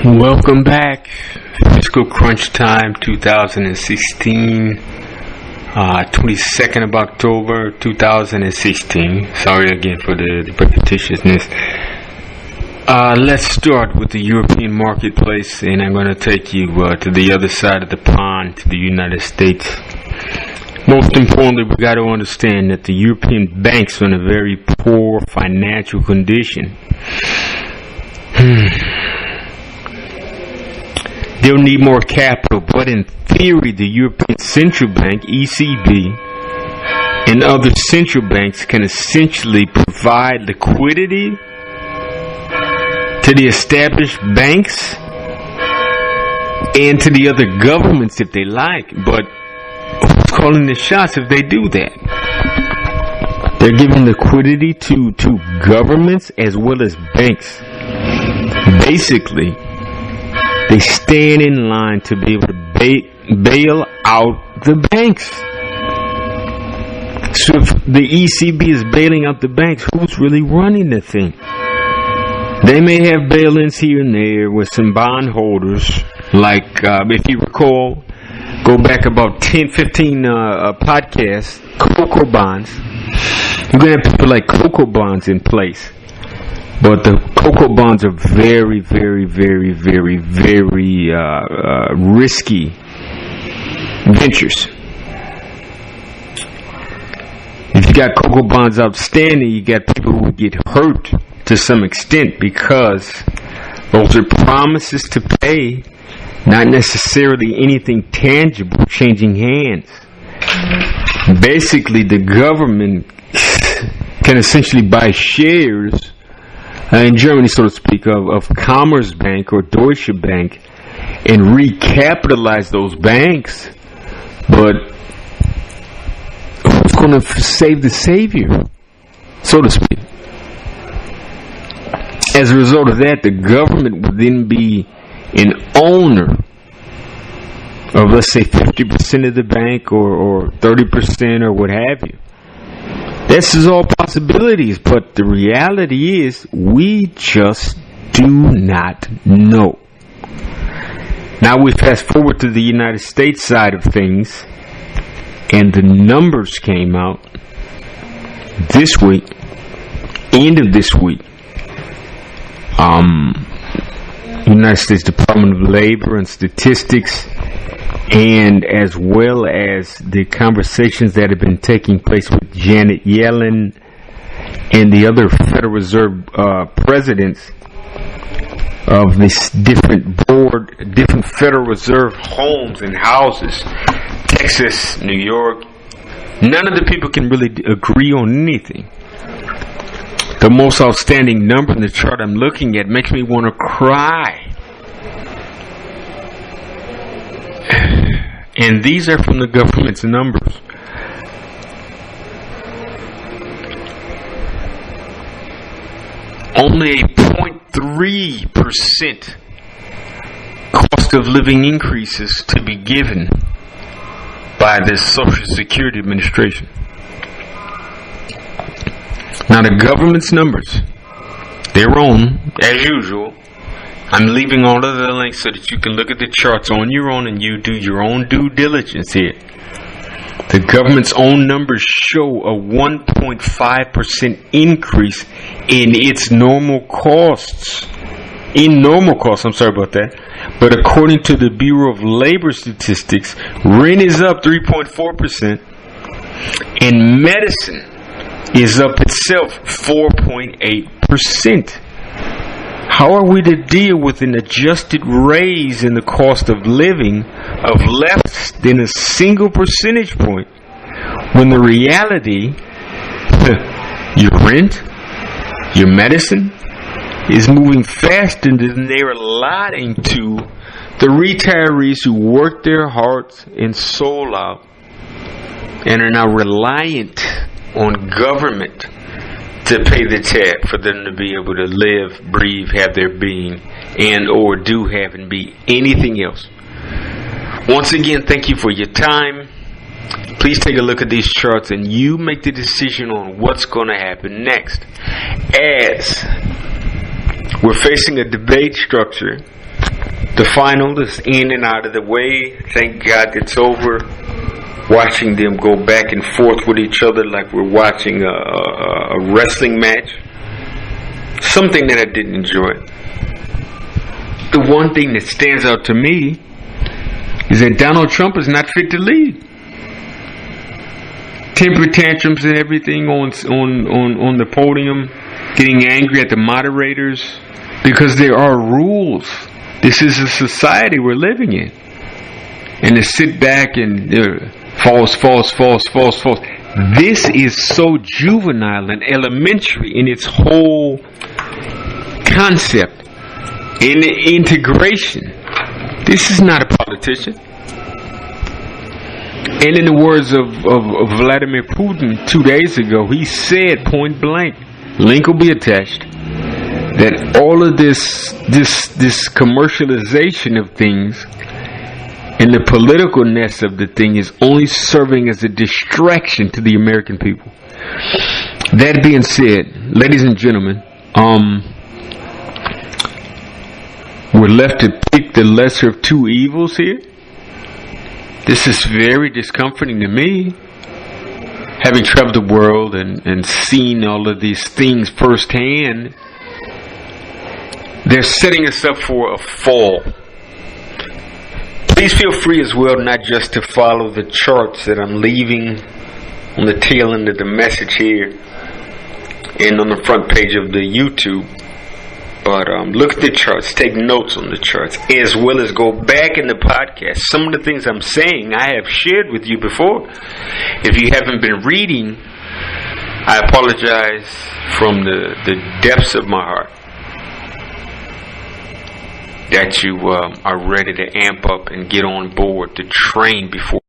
Welcome back. Fiscal Crunch Time 2016, 22nd of October 2016. Sorry again for the repetitiousness. Let's start with the European marketplace, and I'm going to take you to the other side of the pond, to the United States. Most importantly, we got to understand that the European banks are in a very poor financial condition. They'll need more capital, but in theory, the European Central Bank, ECB, and other central banks can essentially provide liquidity to the established banks and to the other governments if they like. But who's calling the shots if they do that? They're giving liquidity to governments as well as banks. Basically, they stand in line to be able to bail out the banks. So if the ECB is bailing out the banks, who's really running the thing? They may have bail-ins here and there with some bondholders, like if you recall, go back about 10, 15 podcasts, cocoa bonds. You're going to have people like cocoa bonds in place. But the cocoa bonds are very, very, very, very, very risky ventures. If you got cocoa bonds outstanding, you got people who get hurt to some extent because those are promises to pay, not necessarily anything tangible changing hands. Basically, the government can essentially buy shares in Germany, so to speak, of Commerzbank or Deutsche Bank and recapitalize those banks. But who's going to save the savior, so to speak? As a result of that, the government would then be an owner of, let's say, 50% of the bank or 30% or what have you. This is all possibilities, but the reality is we just do not know. Now we fast forward to the United States side of things, and the numbers came out this week, end of this week. United States Department of Labor and Statistics, and as well as the conversations that have been taking place with Janet Yellen and the other Federal Reserve presidents of this different Federal Reserve homes and houses, Texas, New York. None of the people can really agree on anything. The most outstanding number in the chart I'm looking at makes me want to cry. And these are from the government's numbers. Only a 0.3% cost of living increases to be given by the Social Security Administration. Now the government's numbers, their own, as usual. I'm leaving all of the links so that you can look at the charts on your own and you do your own due diligence here. The government's own numbers show a 1.5% increase in its normal costs. I'm sorry about that. But according to the Bureau of Labor Statistics, rent is up 3.4%, and medicine is up itself 4.8%. How are we to deal with an adjusted raise in the cost of living of less than a single percentage point when the reality, your rent, your medicine, is moving faster than they're allotting to the retirees who worked their hearts and soul out and are now reliant on government to pay the tab for them to be able to live, breathe, have their being, and or do have and be anything else. Once again, thank you for your time. Please take a look at these charts and you make the decision on what's going to happen next. As we're facing a debate structure The final is in and out of the way. Thank God it's over. Watching them go back and forth with each other like we're watching a wrestling match. Something that I didn't enjoy. The one thing that stands out to me is that Donald Trump is not fit to lead. Temper tantrums and everything on the podium, getting angry at the moderators because there are rules. This is a society we're living in, and to sit back and false. This is so juvenile and elementary in its whole concept. In the integration, this is not a politician. And in the words of Vladimir Putin 2 days ago, he said point blank, link will be attached, that all of this commercialization of things and the politicalness of the thing is only serving as a distraction to the American people. That being said, ladies and gentlemen, we're left to pick the lesser of two evils here. This is very discomforting to me, having traveled the world and seen all of these things firsthand. They're setting us up for a fall. Please feel free as well not just to follow the charts that I'm leaving on the tail end of the message here and on the front page of the YouTube. But look at the charts, take notes on the charts, as well as go back in the podcast. Some of the things I'm saying I have shared with you before. If you haven't been reading, I apologize from the depths of my heart that you are ready to amp up and get on board to train before